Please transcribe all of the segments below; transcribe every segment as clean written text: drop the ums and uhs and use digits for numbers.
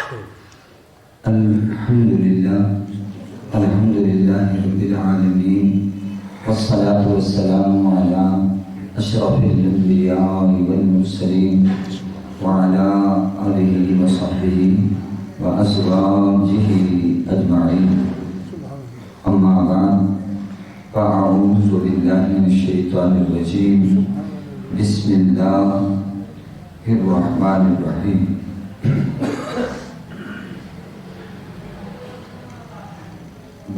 الحمد لله رب العالمين والصلاة والسلام على أشرف الأنبياء والمرسلين وعلى آله وصحبه وأزواجه أجمعين. أما بعد فأعوذ بالله من الشيطان الرجيم. بسم الله الرحمن الرحيم.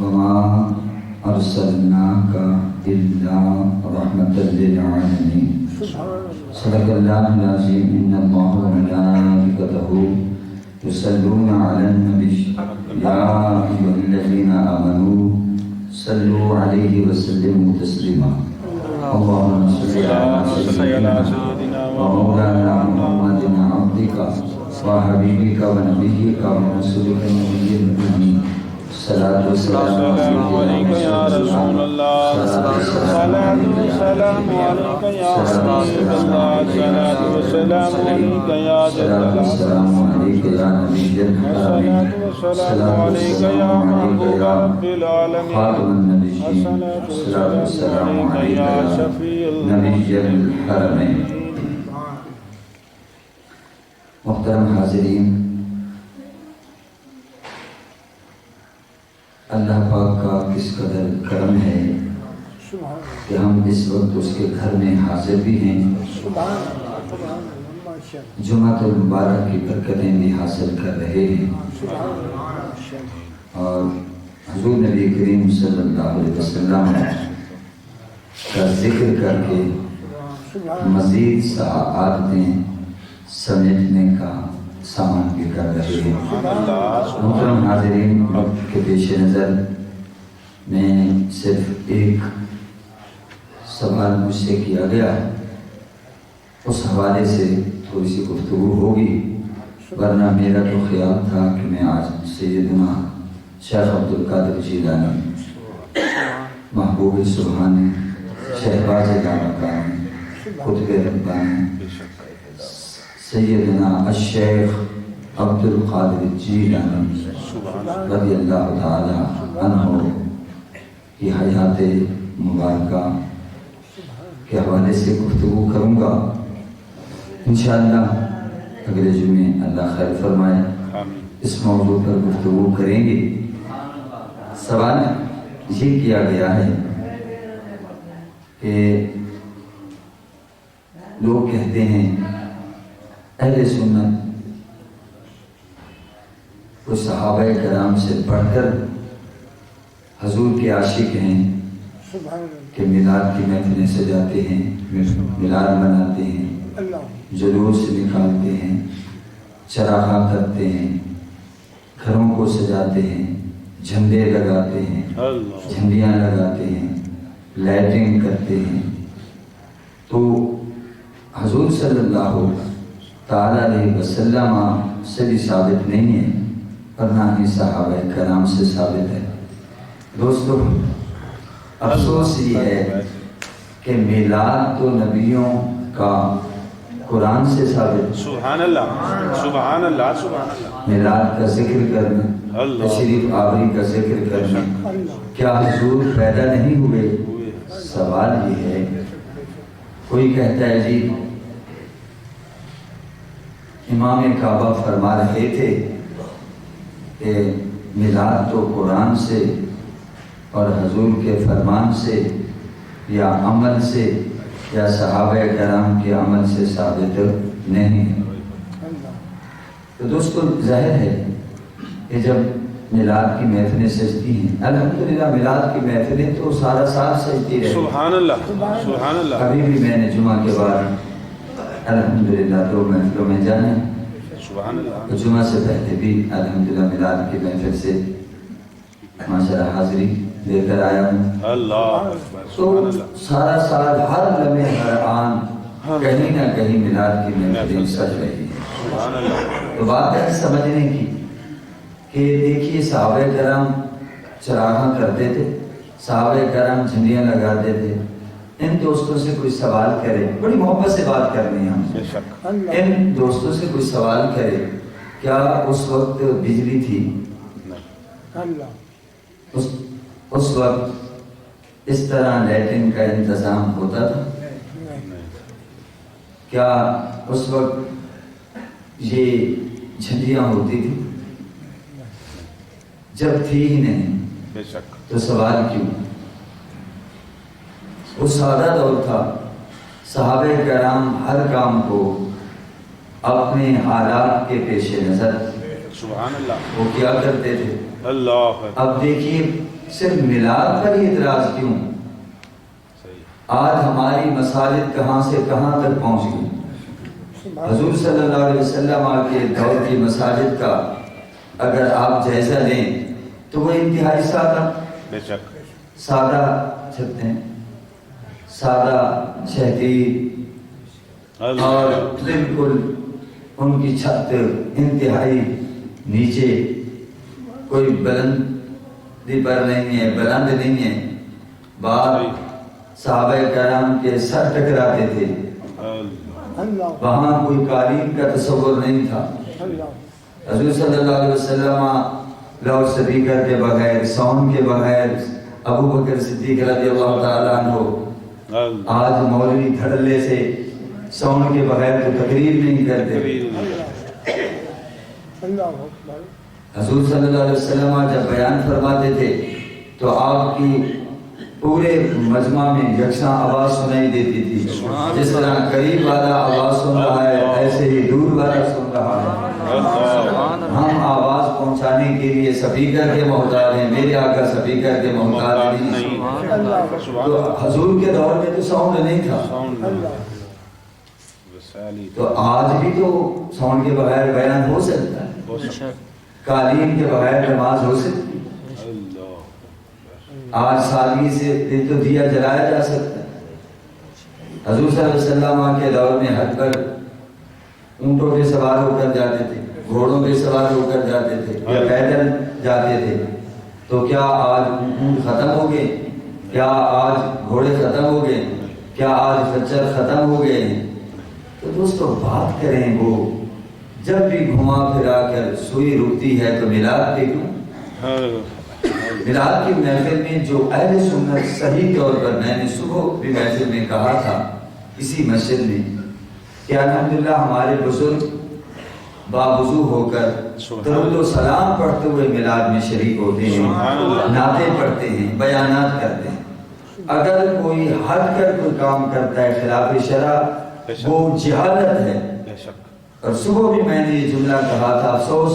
وما أرسلناك إلا رحمة للعالمين. صدق الله العظيم. إن الله وملائكته يصلون على النبي يا أيها الذين آمنوا صلوا عليه وسلموا تسليما. اللهم صل على سيدنا ومولانا محمد عبدك وحبيبك ونبيك ورسولك النبي الأمي. الصلاة والسلام عليك يا رسول الله. الصلاة والسلام عليك يا حبيب الله. الصلاة والسلام عليك يا جلال. السلام عليك يا نبي الحرمين. السلام عليك يا محبوب رب العالمين. خاتم النبيين. الصلاة والسلام عليك يا شفيع نبي الحرمين. محترم حاضرین، اللہ پاک کا کس قدر کرم ہے کہ ہم اس وقت اس کے گھر میں حاضر بھی ہیں، جمعۃ المبارک کی برکتیں بھی حاصل کر رہے ہیں، اور حضور نبی کریم صلی اللہ علیہ وسلم کا ذکر کر کے مزید سعادتیں سمیٹنے کا سامان بھی کر رہے ہیں۔ محترم حاضرین، وقت کے پیش نظر میں صرف ایک سوال مجھ سے کیا گیا، اس حوالے سے تھوڑی سی گفتگو ہوگی، ورنہ میرا تو خیال تھا کہ میں آج سیدنا شیخ عبدالقادر جیلانی محبوب سبحانی شہباز دامکانی قطب ربانی سیدنا الشیخ عبدالقادر جیلانی رضی اللہ تعالی عنہ کی حیات مبارکہ کے حوالے سے گفتگو کروں گا۔ انشاءاللہ اگلے جمعے اللہ خیر فرمائے اس موضوع پر گفتگو کریں گے۔ سوال یہ کیا گیا ہے کہ لوگ کہتے ہیں اہل سنت وہ صحابہ کرام سے بڑھ کر حضور کے عاشق ہیں کہ میلاد کی محفلیں سجاتے ہیں، میلاد مناتے ہیں، جلوس نکالتے ہیں، چراغاں کرتے ہیں، گھروں کو سجاتے ہیں، جھنڈے لگاتے ہیں، جھنڈیاں لگاتے ہیں، لائٹنگ کرتے ہیں۔ تو حضور صلی اللہ تعالیٰ علیہ وسلم سے بھی ثابت نہیں ہے، اور نہ ہی صحابہ کرام سے ثابت ہے۔ دوستو، افسوس یہ ہے کہ میلاد تو نبیوں کا قرآن سے ثابت ہے۔ سبحان اللہ، سبحان اللہ، سبحان اللہ۔ میلاد کا ذکر کرنا، تشریف آوری کا ذکر کرنا، کیا حضور پیدا نہیں ہوئے؟ سوال یہ ہے، کوئی کہتا ہے جی امام کعبہ فرما رہے تھے کہ میلاد تو قرآن سے اور حضور کے فرمان سے یا عمل سے یا صحابہ کرام کے عمل سے ثابت نہیں ہے۔ تو دوستو، ظاہر ہے کہ جب میلاد کی محفلیں سجتی ہیں، الحمدللہ میلاد کی محفلیں تو سارا سال سجتی رہتی ہیں۔ سبحان اللہ، سبحان اللہ۔ ابھی بھی میں نے جمعہ کے بعد الحمدللہ 2 محفلوں میں جانا ہے، سبحان اللہ۔ جمعہ سے پہلے بھی الحمدللہ میلاد کی محفل سے ماشاءاللہ حاضری لے کر آیا ہوں۔ اللہ تو سارا سال ہر لمحے ہر آن کہیں نہ کہیں میلاد کی محفلیں سج رہی ہیں۔ تو بات ہے سمجھنے کی کہ دیکھیے صحابہ کرام چراغاں کرتے تھے، صحابہ کرام جھنڈیاں لگاتے تھے، ان دوستوں سے کوئی سوال کرے، بڑی محبت سے بات کرنی ہے ہم، ان دوستوں سے کوئی سوال کرے کیا اس وقت بجلی تھی؟ اس وقت اس طرح لیٹرن کا انتظام ہوتا تھا؟ کیا اس وقت یہ جھنڈیاں ہوتی تھی؟ جب تھی ہی نہیں بے شک تو سوال کیوں؟ وہ سادہ دور تھا، صحابہ کرام ہر کام کو اپنے حالات کے پیش نظر سبحان اللہ وہ کیا کرتے تھے۔ اللہ اب دیکھیے صرف میلاد پر ہی اعتراض کیوں؟ صحیح آج ہماری مساجد کہاں سے کہاں تک پہنچ گئی۔ حضور صلی اللہ علیہ وسلم کے دور کی مساجد کا اگر آپ جائزہ لیں تو وہ انتہائی سادہ بے شک سادہ چھتیں، سادہ شہدی، اور بالکل ان کی چھت انتہائی نیچے، کوئی بلندی پر نہیں ہے، بلند نہیں ہے۔ بعد صحابہ کرام کے سر ٹکراتے تھے، وہاں کوئی قالین کا تصور نہیں تھا۔ حضور صلی اللہ علیہ وسلم لاؤڈ اسپیکر کے بغیر، ساؤنڈ کے بغیر، ابو بکر صدیق رضی اللہ تعالیٰ عنہ آج مولوی دھڑلے سے ساؤنڈ کے بغیر تو تقریر نہیں کرتے۔ حضور صلی اللہ علیہ وسلم جب بیان فرماتے تھے تو آپ کی پورے مجمع میں یکساں آواز سنائی دیتی تھی، جس طرح قریب والا آواز سن رہا ہے ایسے ہی دور والا سن رہا ہے۔ ہم آواز پہنچانے کے لیے سپیکر کے محتاج ہیں، میرے آقا سپیکر کے محتاج نہیں۔ تو حضور کے دور میں تو ساؤنڈ نہیں تھا، تو آج بھی تو ساؤنڈ کے بغیر بیان ہو سکتا ہے، قالین کے بغیر نماز ہو سکتی ہے۔ آج سادگی سے تو دیا جلایا جا سکتا ہے۔ حضور صلی اللہ علیہ وسلم کے دور میں حج پر اونٹوں پہ سوار ہو کر جاتے تھے، گھوڑوں پہ سوار ہو کر جاتے تھے یا پیدل جاتے تھے، تو کیا آج اونٹ ختم ہو گئے؟ کیا آج گھوڑے ختم ہو گئے؟ کیا آج خچر ختم ہو گئے ہیں؟ تو دوستو بات کریں، وہ جب بھی گھما پھرا کر سوئی رکتی ہے تو میلاد پہ کیوں؟ میلاد کی محفل میں جو اہل سنت صحیح طور پر، میں نے صبح بھی محفل میں کہا تھا اسی مسجد میں کہ الحمدللہ ہمارے بزرگ باوضو ہو کر درود و سلام پڑھتے ہوئے میلاد میں شریک ہوتے ہیں، نعتیں پڑھتے ہیں، بیانات کرتے ہیں۔ اگر کوئی ہٹ کر کوئی کام کرتا ہے خلاف شرع، وہ جہالت ہے۔ اور صبح بھی میں نے یہ جملہ کہا تھا، افسوس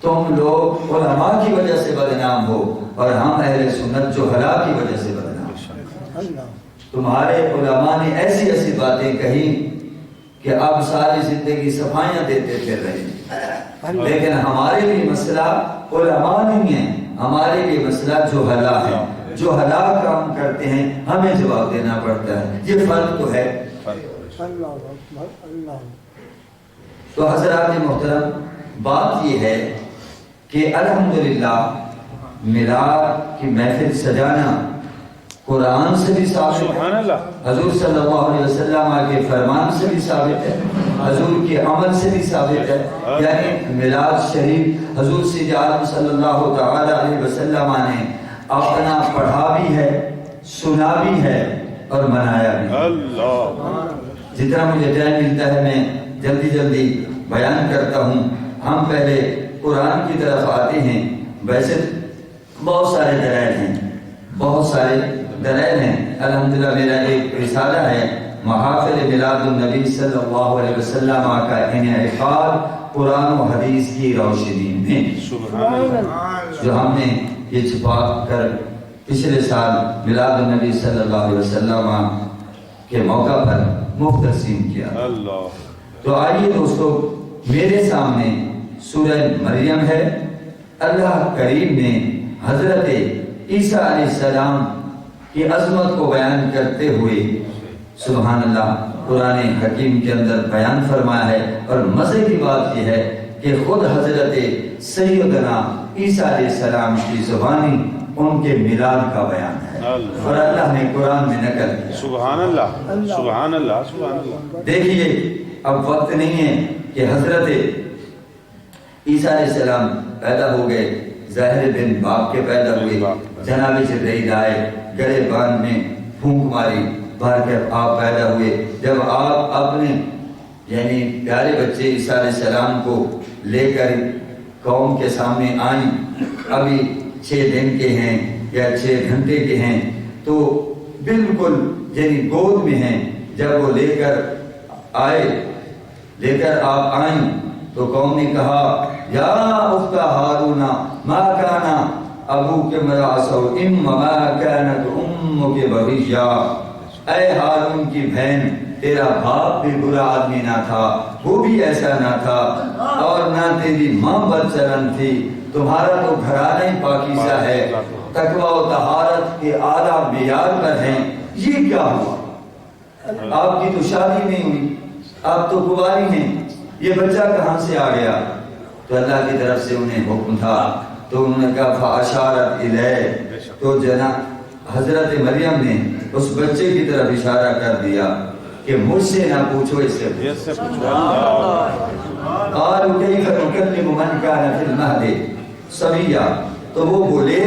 تم لوگ علماء کی وجہ سے بدنام ہو اور ہم اہل سنت جو حلا کی وجہ سے بدنام۔ تمہارے علماء نے ایسی ایسی باتیں کہی کہ اب ساری زندگی صفائیاں دیتے پھر رہے ہیں، لیکن ہمارے لیے مسئلہ علماء نہیں ہے، ہمارے لیے مسئلہ جو حلا ہے۔ جو حلا کام کرتے ہیں ہمیں جواب دینا پڑتا ہے، یہ فرق تو ہے۔ تو حضرات محترم، بات یہ ہے کہ الحمدللہ میلاد کی محفل سجانا قرآن سے بھی ثابت ہے، حضور صلی اللہ علیہ وسلم کے فرمان سے بھی ثابت ہے، حضور کے عمل سے بھی ثابت ہے۔ یعنی میلاد شریف حضور سید عالم صلی اللہ تعالی علیہ وسلم نے اپنا پڑھا بھی ہے، سنا بھی ہے اور منایا بھی ہے۔ جتنا مجھے ٹائم ملتا ہے میں جلدی جلدی بیان کرتا ہوں۔ ہم پہلے قرآن کی طرف آتے ہیں۔ ویسے بہت سارے دلائل ہیں، بہت سارے دلائل ہیں۔ الحمدللہ میرا ایک رسالہ ہے، محافل میلاد النبی صلی اللہ علیہ وسلم کا انعقاد قرآن و حدیث کی روشنی میں، جو ہم نے یہ چھپا کر پچھلے سال میلاد النبی صلی اللہ علیہ وسلم کے موقع پر مفت تقسیم کیا۔ تو آئیے دوستو، میرے سامنے سورہ مریم ہے۔ اللہ کریم نے حضرت عیسیٰ علیہ السلام کی عظمت کو بیان کرتے ہوئے سبحان اللہ قرآن حکیم کے اندر بیان فرمایا ہے، اور مزے کی بات یہ ہے کہ خود حضرت سیدنا عیسیٰ علیہ السلام کی زبانی ان کے میلاد کا بیان ہے، اور اللہ نے قرآن میں نقل کیا۔ سبحان اللہ، سبحان اللہ، سبحان اللہ۔ دیکھیے اب وقت نہیں ہے کہ حضرت عیسیٰ علیہ السلام پیدا ہو گئے، ظاہر بن باپ کے پیدا ہوئے، جناب جبرائیل آئے، گلے باندھ میں پھونک ماری، بھر کے آپ پیدا ہوئے۔ جب آپ اپنے یعنی پیارے بچے عیسیٰ علیہ السلام کو لے کر قوم کے سامنے آئیں، ابھی 6 دن کے ہیں یا 6 گھنٹے کے ہیں، تو بالکل یعنی گود میں ہیں، جب وہ لے کر آپ آئیں تو قوم نے کہا یا اخت ہارون ما کان ابوک امرأ سوء وما کانت امک بغیا، اے ہارون کی بہن تیرا باپ بھی برا آدمی نہ تھا، وہ بھی ایسا نہ تھا، اور نہ تیری ماں بدچلن تھی، تمہارا تو گھرانہ ہی پاکیزہ ہے، تقوی و طہارت کے اعلیٰ معیار پر ہیں، یہ کیا ہوا؟ آپ کی تو شادی نہیں ہوئی، آپ تو کنواری ہیں، یہ بچہ کہاں سے آ گیا؟ تو اللہ کی طرف سے انہیں حکم تھا، تو انہوں نے کہا فاشارت الیہ، تو جناب حضرت مریم نے اس بچے کی طرف اشارہ کر دیا کہ مجھ سے نہ پوچھو، اس سے پوچھو۔ قالوا کیف نکلم من کان فی المہد صبیا، تو وہ بولے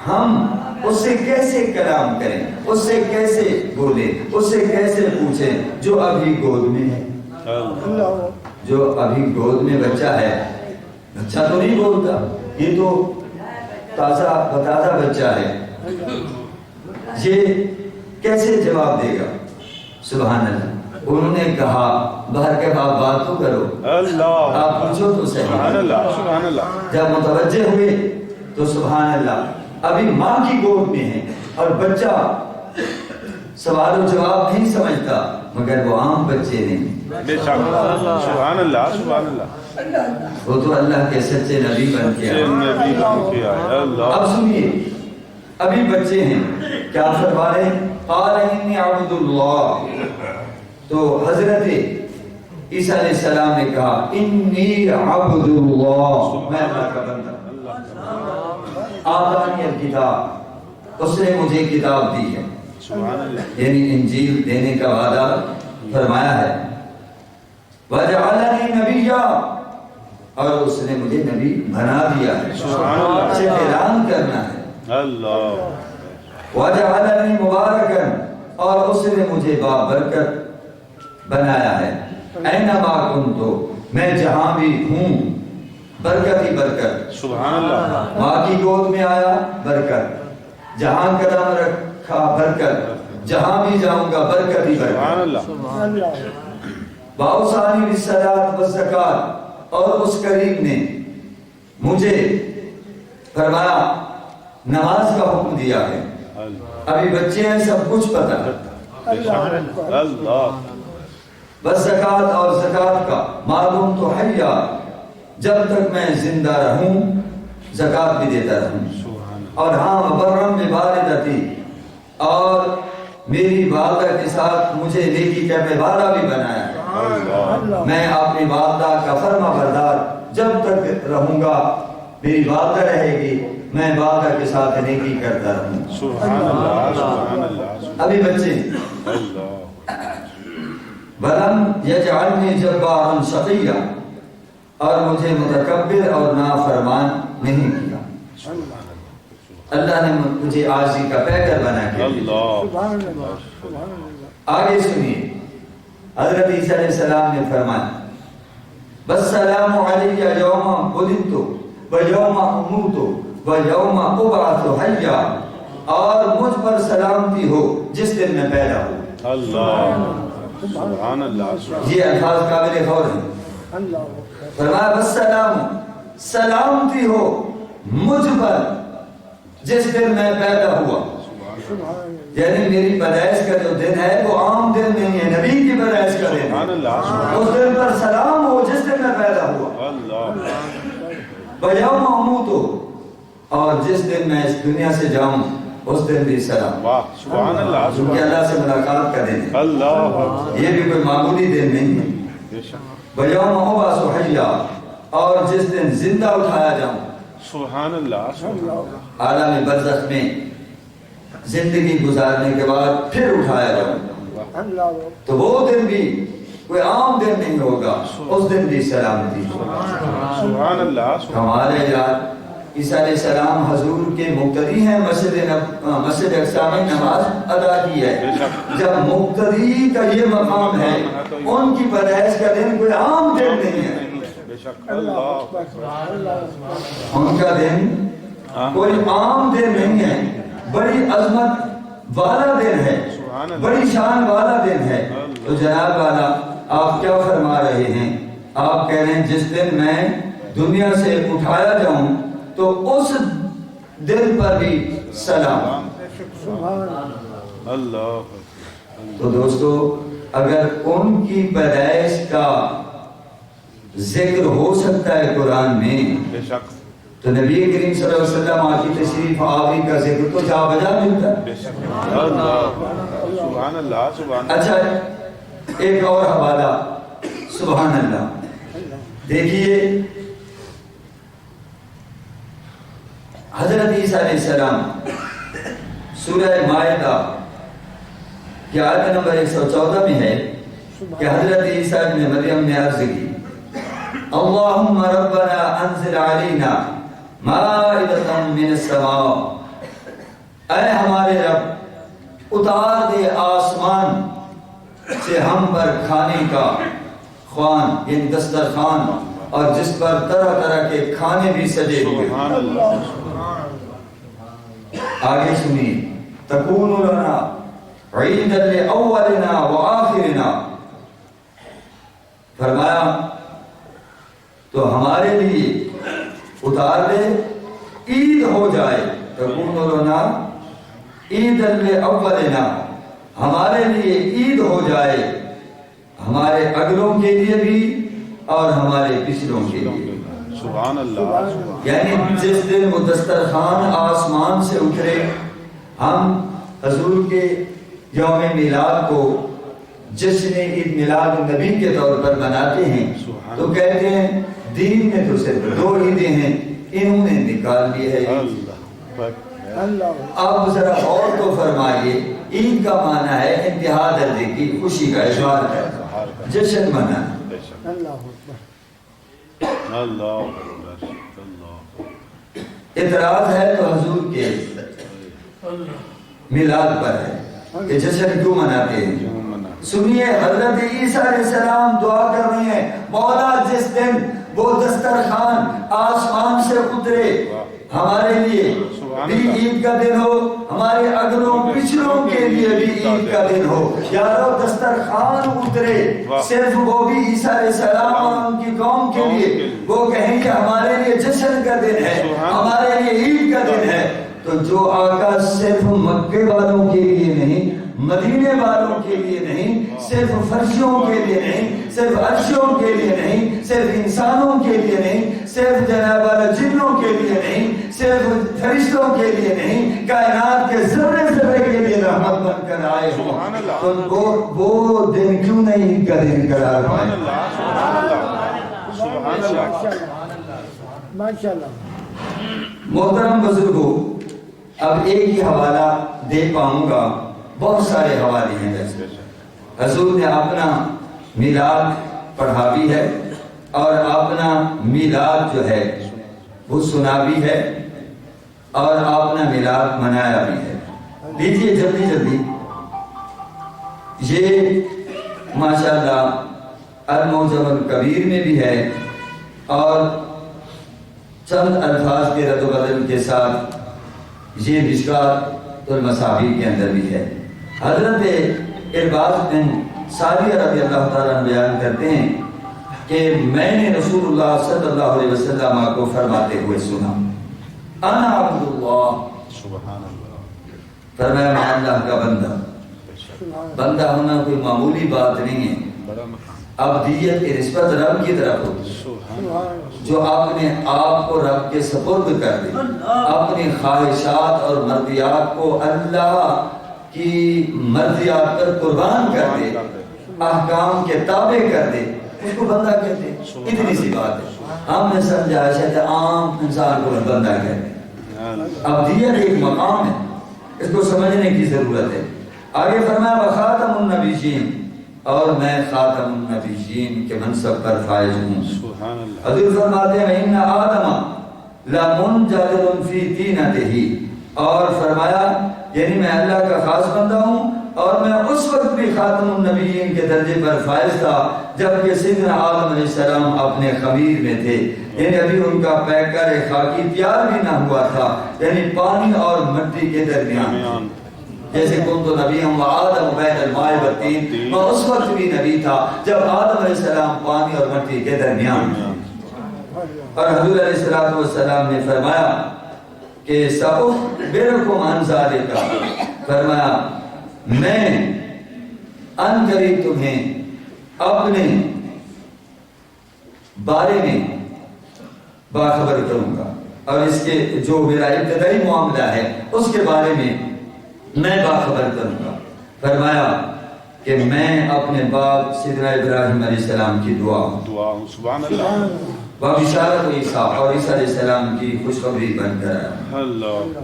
ہم اس سے کیسے کلام کریں، اس سے کیسے بولیں، اس سے کیسے پوچھیں جو ابھی گود میں ہے، جو ابھی گود میں بچہ ہے۔ بچہ تو نہیں بولتا، یہ تو تازہ بتازہ بچہ ہے، یہ کیسے جواب دے گا؟ سبحان اللہ۔ انہوں نے کہا باہر کے باپ بات تو کرو، آپ پوچھو تو صحیح۔ سبحان اللہ سبحان اللہ۔ جب متوجہ ہوئے تو سبحان اللہ، ابھی ماں کی گود میں ہے اور بچہ سوال و جواب نہیں سمجھتا، مگر وہ عام بچے نہیں، سبحان اللہ سبحان اللہ، وہ تو اللہ کے سچے نبی بن کے آئے۔ اب سنیے، ابھی بچے ہیں، کیا فرما رہے ہیں؟ قال انی عبد اللہ، تو حضرت عیسیٰ علیہ السلام نے کہا انی عبد اللہ، میں اللہ کا بندہ، آتانی الکتاب، اس نے مجھے کتاب دی ہے، یعنی انجیل دینے کا وعدہ فرمایا ہے، وجعلنی نبیا، اور اس نے مجھے نبی بنا دیا ہے، اسے اعلان کرنا ہے، وجعلنی مبارکا، اور اس نے مجھے بابرکت بنایا ہے، اینما کنتو، میں جہاں بھی ہوں برکت ہی برکت، سبحان اللہ، ماں کی گود میں آیا برکت، جہاں قدم رکھا برکت، جہاں بھی جاؤں گا برکت ہی برکت۔ سبحان اللہ۔ باؤسانی بالصلاۃ والزکات، اور اس کریم نے مجھے فرمایا نماز کا حکم دیا ہے، ابھی بچے ہیں سب کچھ پتہ ہے، بس زکات اور زکات کا معلوم تو حیا، جب تک میں زندہ رہوں زکات بھی دیتا رہوں، اور ہاں وبرم بوالدتی، اور میری والدہ کے ساتھ مجھے نیکی کرنے والا بھی بنایا ہے، میں اپنی والدہ کا فرما بردار جب تک رہوں گا، میری والدہ رہے گی، میں والدہ کے ساتھ نیکی کرتا رہوں۔ سبحان اللہ سبحان اللہ۔ ابھی بچے ولم یجعلنی جبارا شقیا، اور مجھے متکبر اور نافرمان نہیں کیا، اللہ نے مجھے عاجزی کا پیکر بنا کے دیا۔ آگے سنیے، حضرت عیسیٰ علیہ السلام نے فرمایا والسلام علی یوم ولدت ویوم اموت ویوم ابعث حیا، اور مجھ پر سلامتی ہو جس دن میں پیدا ہوں۔ سبحان اللہ۔ یہ الفاظ قابل غور ہیں۔ فرمایا والسلام، سلامتی ہو مجھ پر جس دن میں پیدا ہوا، یعنی میری پیدائش کا جو دن ہے وہ عام دن نہیں ہے، نبی کی پیدائش کا دن ہے، اس دن پر سلام ہو جس دن میں پیدا ہوا، ویوم اموت، اور جس دن میں اس دنیا سے جاؤں اس دن بھی سلام، سبحان اللہ، کیونکہ اللہ سے ملاقات کا دن ہے، یہ بھی کوئی معمولی دن نہیں ہے، ویوم ابعث حیا، اور جس دن زندہ اٹھایا جاؤں، سبحان اللہ، عالم برزخ میں زندگی گزارنے کے بعد پھر اٹھایا جاؤں، تو وہ دن بھی کوئی عام دن نہیں ہوگا، اس دن بھی سلامتی سبحان اللہ کمال ہے یار۔ عیسیٰ علیہ السلام حضور کے مقتدی ہیں، مسجد اقصی میں نماز ادا کی ہے۔ جب مقتدی کا یہ مقام ہے، ان کی پیدائش کا دن کوئی عام دن نہیں ہے، ان کا دن کوئی عام دن نہیں ہے، بڑی عظمت والا دن ہے، بڑی شان والا دن ہے۔ تو جناب والا آپ کیا فرما رہے ہیں؟ آپ کہہ رہے ہیں جس دن میں دنیا سے اٹھایا جاؤں تو اس دن پر بھی سلام۔ تو دوستو اگر ان کی پیدائش کا ذکر ہو سکتا ہے قرآن میں، تو نبی کریم صلی اللہ علیہ وسلم کی تشریف آوری کا ذکر تو جا بجا ملتا ہے۔ سبحان اللہ سبحان اللہ۔ اچھا ایک اور حوالہ، سبحان اللہ، دیکھیے حضرت عیسیٰ علیہ السلام سورہ مائدہ کی آیت نمبر 114 میں ہے کہ حضرت عیسیٰ ابن مریم نے عرض کی اللہم ربنا انزل علینا مائدۃ من السماء، اے ہمارے رب اتار دے آسمان سے ہم پر کھانے کا خوان، یعنی دسترخوان، اور جس پر طرح طرح کے کھانے بھی سجے ہوئے۔ آگے سنیے تکون لنا عیدا لاولنا وآخرنا، فرمایا تو ہمارے لیے اتار دے، عید ہو جائے، تکون لنا عیدا لاولنا، ہمارے لیے عید ہو جائے، ہمارے اگلوں کے لیے بھی اور ہمارے پچھلوں کے لیے۔ سبحان اللہ۔ یعنی جس دن وہ دسترخوان آسمان سے اترے، ہم حضور کے یوم میلاد کو جشن عید میلاد النبی کے طور پر مناتے ہیں، تو کہتے ہیں دین میں تو صرف 2 عیدیں ہیں، انہوں نے نکال لی ہے۔ اب ذرا اور تو فرمائیے، عید کا معنی ہے انتہا درجے کی خوشی کا اظہار ہے، جشن منانا۔ اعتراض ہے تو حضور کے میلاد پر ہے کہ جشن کیوں مناتے ہیں؟ سنیے حضرت عیسیٰ علیہ السلام دعا کر رہے ہیں مولا جس دن وہ دسترخوان آسمان سے اترے، ہمارے لیے بھی عید کا دن ہو، ہمارے اگلوں پچھلوں کے لیے بھی عید کا دن ہو۔ یارو دسترخوان اترے، صرف وہ بھی عیسیٰ علیہ السلام اور ان کی قوم کے لیے، وہ کہیں کہ ہمارے لیے جشن کا دن ہے، ہمارے لیے عید کا دن ہے، تو جو آقا صرف مکے والوں کے لیے نہیں، مدینے والوں کے لیے نہیں، صرف فرشوں کے لیے نہیں، صرف عرشوں کے لیے نہیں، صرف انسانوں کے لیے نہیں، صرف جناب والا جنوں کے لیے نہیں، صرف فرشتوں کے لیے نہیں، کائنات کے ذرے ذرے کے لیے رحمت بن کر آئے ہوں، تو وہ دن کیوں نہیں عید کا دن قرار پائے؟ محترم بزرگوں، اب ایک ہی حوالہ دے پاؤں گا، بہت سارے حوالے ہیں ویسے۔ حضور نے اپنا میلاد پڑھا بھی ہے اور اپنا میلاد جو ہے وہ سنا بھی ہے اور اپنا میلاد منایا بھی ہے۔ لیجئے جلدی جلدی، یہ ماشاءاللہ المعجم الکبیر میں بھی ہے اور چند الفاظ کے رد و بدل کے ساتھ یہ مشکات المصابیح کے اندر بھی ہے۔ حضرت ارباز بن ساریہ رضی اللہ تعالیٰ عنہ بیان کرتے ہیں کہ میں نے رسول اللہ صلی اللہ علیہ وسلم کو فرماتے ہوئے سنا، انا عبد اللہ، فرمایا میں اللہ کا بندہ۔ بندہ ہونا کوئی معمولی بات نہیں ہے، عبدیت کی نسبت رب کی طرف ہوتی ہے، جو اپنے آپ کو رب کے سپرد کر دے، اپنی خواہشات اور مرضیات کو اللہ کی مرضیات پر قربان کر دے، احکام کے تابع کر دے، اس کو بندہ کہتے ہیں۔ اتنی سی بات ہے، ہم نے سمجھا شاید عام انسان کو بندہ کہتے ہیں۔ عبدیت ایک مقام ہے، اس کو سمجھنے کی ضرورت ہے۔ آگے فرمایا وخاتم النبیین، اور میں خاتم النبیین کے منصب پر فائز ہوں. سبحان اللہ. حضور فرماتے ہیں ان آدم لمنجدل فی دینتہ، اور فرمایا یعنی میں اللہ کا خاص بندہ ہوں اور میں اس وقت بھی خاتم النبیین کے درجے پر فائز تھا جبکہ سیدنا آدم علیہ السلام اپنے خمیر میں تھے، یعنی ابھی ان کا پیکر خاکی تیار بھی نہ ہوا تھا، یعنی پانی اور مٹی کے درمیان. جیسے کنت نبی و آدم بین الماء والطین، میں اس وقت بھی نبی تھا جب آدم علیہ السلام پانی اور مٹی کے درمیان. اور حضور علیہ السلام نے فرمایا کہ سأخبرکم عن ذالک، فرمایا میں ان قریب تمہیں اپنے بارے میں باخبر کروں گا، اور اس کے جو میرا ابتدائی معاملہ ہے اس کے بارے میں باخبر کروں گا. فرمایا کہ میں اپنے باپ سیدنا ابراہیم علیہ السلام کی دعا سبحان اللہ. بشارت عیسیٰ اور عیسیٰ علیہ السلام کی خوشخبری بن کر آیا.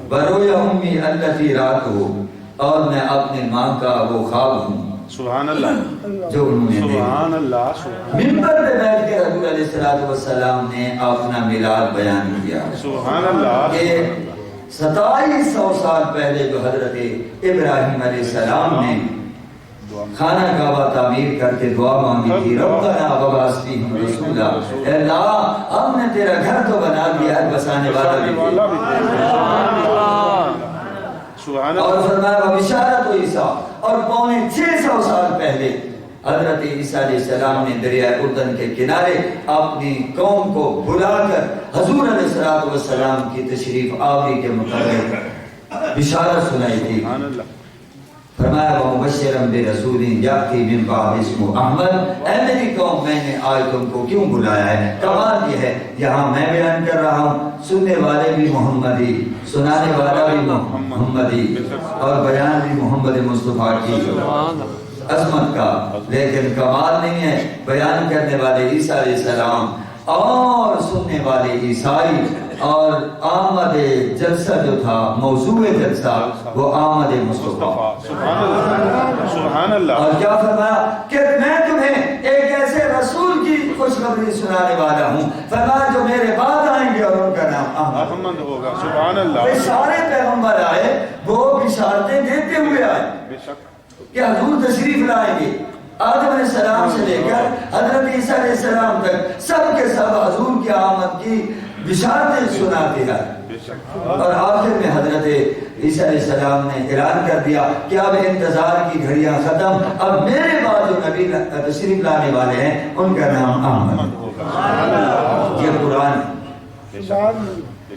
برویا امی التی رات ہو، اور میں اپنے ماں کا وہ خواب ہوں سبحان اللہ جو انہوں نے سبحان اللہ. منبر پہ بیٹھ کے حضور علیہ السلام نے اپنا میلاد بیان کیا. سبحان اللہ. کہ 2700 سال پہلے جو حضرت ابراہیم علیہ السلام نے خانہ کعبہ تعمیر کر کے دعا مانگی تھی، ربنا وبعث فیہم رسولا، اے اللہ ہم نے تیرا گھر تو بنا دیا ہے، بسانے والا بھی اور فرمایا بشارت و عیسیٰ. اور 650 سال پہلے حضرت عیسیٰ علیہ السلام نے دریائے اردن کے کنارے اپنی قوم کو بلا کر حضور علیہ السلام کی تشریف آوری کے مطابق بشارت سنائی تھی. فرمایا وَمُبَشِّرًا بِرَسُولٍ يَأْتِي مِن بَعْدِهِ اسْمُهُ احمد، اے میری قوم میں نے آج تم کو کیوں بلایا ہے؟ کمال یہ ہے یہاں میں بیان کر رہا ہوں، سننے والے بھی محمدی، سنانے والا بھی محمدی، اور بیان بھی محمد مصطفیٰ کی عظمت کا. لیکن کمال نہیں ہے بیان کرنے والے عیسیٰ علیہ السلام اور سننے والے عیسائی، اور آمد جلسہ جو تھا موضوع جلسہ وہ آمد مصطفیٰ. سبحان اللہ. اور کیا فرمایا کہ میں تمہیں ایک ایسے رسول کی خوشخبری سنانے والا ہوں، فرمایا جو میرے بعد آئیں گے اور ان کا نام احمد ہوگا. سبحان اللہ. سارے پیغمبر آئے وہ بشارتیں دیتے ہوئے آئے کہ حضور تشریف لائیں گے. آدم علیہ السلام سے لے کر حضرت عیسیٰ علیہ السلام تک سب کے سب حضور کی آمد کی بشارتیں سناتے ہیں. اور آخر میں حضرت عیسیٰ علیہ السلام نے اعلان کر دیا کہ اب انتظار کی گھڑیاں ختم، اب میرے بعد جو نبی تشریف لانے والے ہیں ان کا نام احمد. یہ قرآن ہے.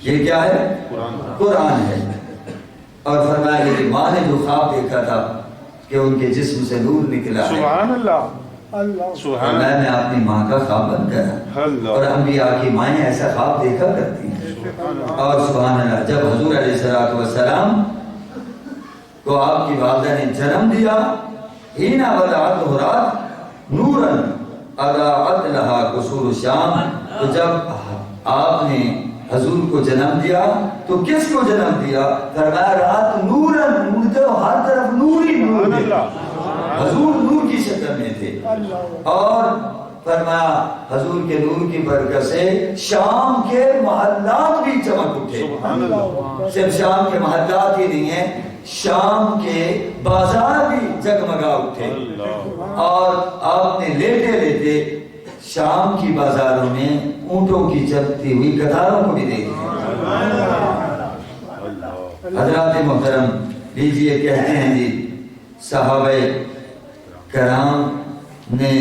یہ کیا ہے؟ قرآن ہے. اور فرمایا کہ ماں نے جو خواب دیکھا تھا کہ ان کے جسم سے نور نکلا ہے، سبحان اللہ. میں اپنی ماں کا خواب بن گیا، اور انبیاء کی مائیں ایسا خواب دیکھا کرتی ہیں. اور سبحان اللہ جب حضور علیہ السلام کو آپ کی والدہ نے جنم دیا، ہینا ولادت رات نوراً اضاءت لہا قصور الشام، تو جب آپ نے حضور کو جنم دیا تو کس کو جنم دیا؟ فرمایا رات نوراً، ہر طرف نور ہی نور ہے. حضور نور کی شکل میں تھے، اور فرمایا حضور کے نور کی برکت سے شام کے محلات بھی چمک اٹھے. صرف شام کے محلات ہی نہیں ہیں، شام کے بازار بھی جگمگا اٹھے. اور آپ نے لیتے لیتے شام کی بازاروں میں اونٹوں کی چلتی ہوئی قطاروں کو بھی دیکھا. حضرات محترم لیجئے کہتے ہیں جی صحابہ کرام نے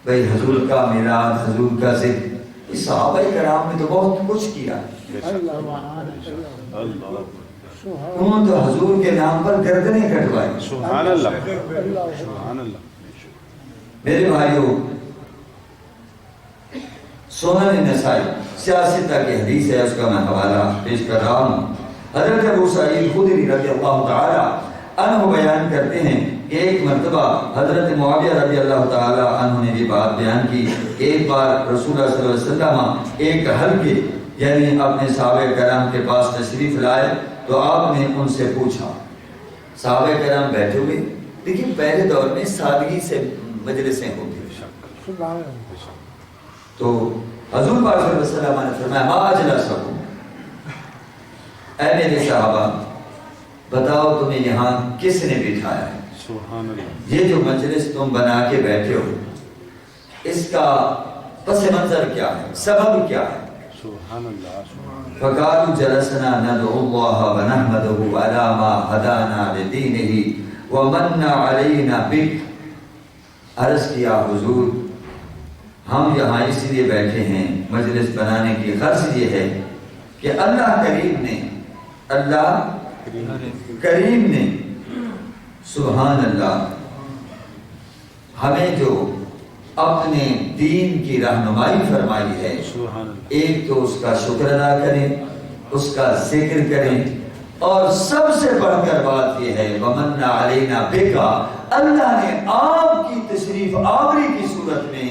بھئی حضور کا میلاد، حضور کا ذکر، اس صحابہ کرام نے تو بہت کچھ کیا. انہوں نے تو حضور کے نام پر گردنیں کٹوائی. سبحان اللہ. سبحان اللہ. میرے بھائیوں، سنن نسائی سیاستہ کی حدیث ہے، اس کا میں حوالہ پیش کر رہا ہوں. حضرت ابو سعید خدری رضی اللہ تعالی عنہ بیان کرتے ہیں کہ ایک مرتبہ حضرت معاویہ رضی اللہ تعالی عنہ نے یہ بات بیان کی. ایک بار رسول اللہ صلی اللہ علیہ وسلم ایک حلقے یعنی اپنے صحابہ کرام کے پاس تشریف لائے تو آپ نے ان سے پوچھا. صحابہ کرام بیٹھے ہوئے لیکن پہلے دور میں سادگی سے مجلسیں ہوتی تھیں. تو حضور پاک صلی اللہ علیہ وسلم نے فرمایا ما اجلسکم، اے میرے صحابہ بتاؤ تمہیں یہاں کس نے بٹھایا ہے؟ سبحان اللہ. یہ جو مجلس تم بنا کے بیٹھے ہو اس کا پس منظر کیا ہے، سبب کیا ہے؟ سبحان اللہ. فقالوا جلسنا ندعو اللہ ونحمده على ما هدانا لدینه ومن علینا بک. عرض کیا حضور ہم یہاں اس لیے بیٹھے ہیں، مجلس بنانے کی غرض یہ ہے کہ اللہ کریم نے، اللہ کریم نے سبحان اللہ ہمیں جو اپنے دین کی رہنمائی فرمائی ہے، سبحان اللہ. ایک تو اس کا شکر ادا کریں، اس کا ذکر کریں، اور سب سے بڑھ کر بات یہ ہے وَمَنَّ عَلَيْنَا بِكَ، اللہ نے آپ کی تشریف آوری کی صورت میں،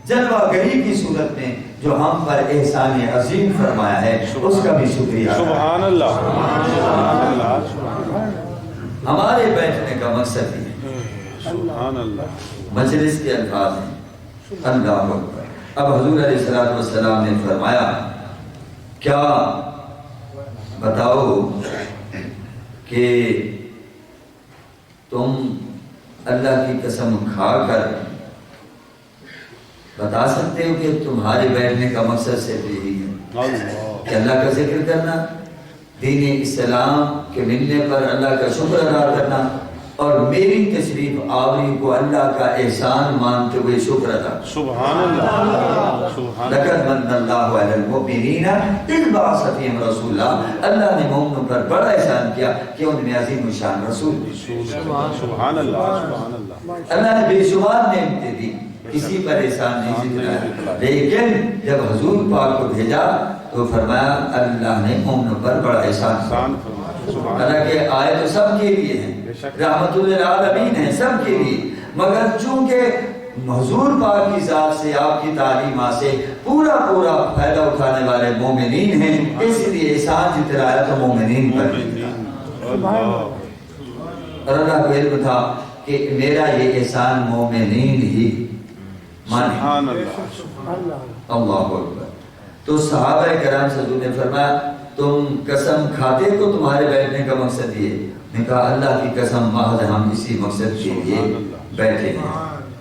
جلوہ گری کی صورت میں جو ہم پر احسان عظیم فرمایا ہے اس کا بھی شکریہ. سبحان اللہ. سبحان اللہ. ہمارے بیٹھنے کا مقصد یہ ہے. سبحان اللہ. مجلس کے الفاظ ہیں اللہ اکبر. اب حضور علیہ السلام نے فرمایا کیا بتاؤ کہ تم اللہ کی قسم کھا کر بتا سکتے ہو کہ تمہارے بیٹھنے کا مقصد صرف یہی ہے کہ اللہ کا ذکر کرنا، دین اسلام کے ملنے پر اللہ کا شکر ادا کرنا، اور میری تشریف آوری کو اللہ کا احسان مانتے ہوئے شکر ادا. سبحان اللہ. سبحان اللہ. لقد من اللہ علی المؤمنین اذ بعث فیہم رسولا. اللہ نے مومنوں پر بڑا احسان کیا کہ ان میں عظیم الشان رسول. سبحان اللہ. سبحان اللہ. اللہ نے بے شمار نعمتیں دی، کسی پر احسان نہیں جتلایا، لیکن جب حضور پاک کو بھیجا تو فرمایا اللہ نے مومنوں پر بڑا احسان کیا. حالانکہ آئے تو سب کے لیے ہیں، رحمت للعالمین ہیں سب کے لیے، مگر چونکہ حضور پاک کی ذات سے، آپ کی تعلیمات سے پورا فائدہ اٹھانے والے مومنین ہیں، اس لیے احسان جتلایا تو مومنین پر بھی. اور اللہ کو علم تھا کہ میرا یہ احسان مومنین ہی مانے. سبحان اللہ. اللہ اکبر. تو صحابہ کرام سے حضور نے فرمایا تم قسم کھاتے تو تمہارے بیٹھنے کا مقصد یہ ہے. نے کہا اللہ کی قسم محض ہم اسی مقصد کے لیے بیٹھے ہیں.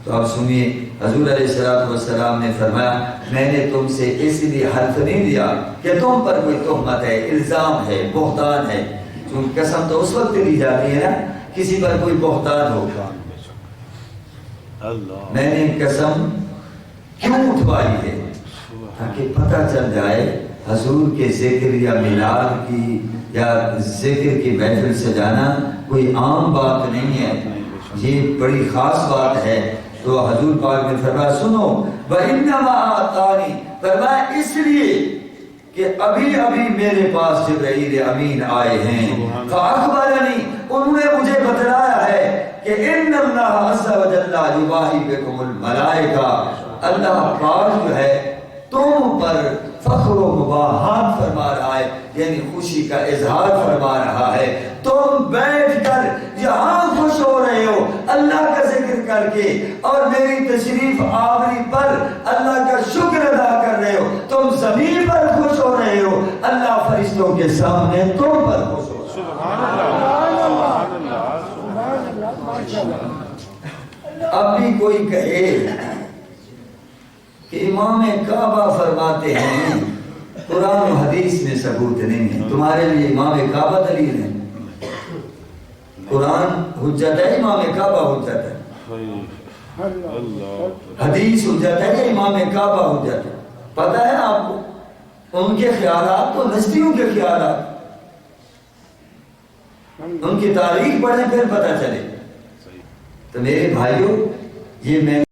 تو اب سنیے حضور علیہ السلام نے فرمایا میں نے تم سے اس لیے حلف نہیں دیا کہ تم پر کوئی تہمت ہے، الزام ہے، بہتان ہے. چونکہ قسم تو اس وقت دی جاتی ہے نا کسی پر کوئی بہتان ہو. میں نے قسم کیوں اٹھوائی ہے تاکہ پتہ چل جائے حضور کے ذکر یا میلاد کی یا ذکر کی محفل سجانا کوئی عام بات نہیں ہے، یہ بڑی خاص بات ہے. تو حضور پاک نے فرمایا سنو وَإِنَّمَا آتَانِي، فرمایا اس لیے کہ ابھی میرے پاس جبرائیل امین آئے ہیں. فَأَخْبَرَنِي، انہوں نے مجھے بتلایا ہے کہ إِنَّ اللَّهَ عَزَّ وَجَلَّ يُبَاهِي بِكُمُ الْمَلَائِكَةَ، اللہ پاک جو ہے تم پر فخر و مباحات فرما رہا ہے، یعنی خوشی کا اظہار فرما رہا ہے. تم بیٹھ کر یہاں خوش ہو رہے ہو اللہ کا ذکر کر کے، اور میری تشریف آوری پر اللہ کا شکر ادا کر رہے ہو. تم زمین پر خوش ہو رہے ہو، اللہ فرشتوں کے سامنے تم پر خوش ہو. سبحان اللہ. سبحان اللہ. اب بھی کوئی کہے کہ امام کعبہ فرماتے ہیں قرآن و حدیث میں ثبوت نہیں ہے، تمہارے لیے امام کعبہ دلیل ہے. قرآن حجت ہے، امام کعبہ حجت ہے. حدیث حجت ہے کہ امام کعبہ حجت ہے. پتہ ہے آپ کو ان کے خیالات تو نسلیوں کے خیالات، ان کی تاریخ پڑھیں پھر پتہ چلے. تو میرے بھائیوں یہ میں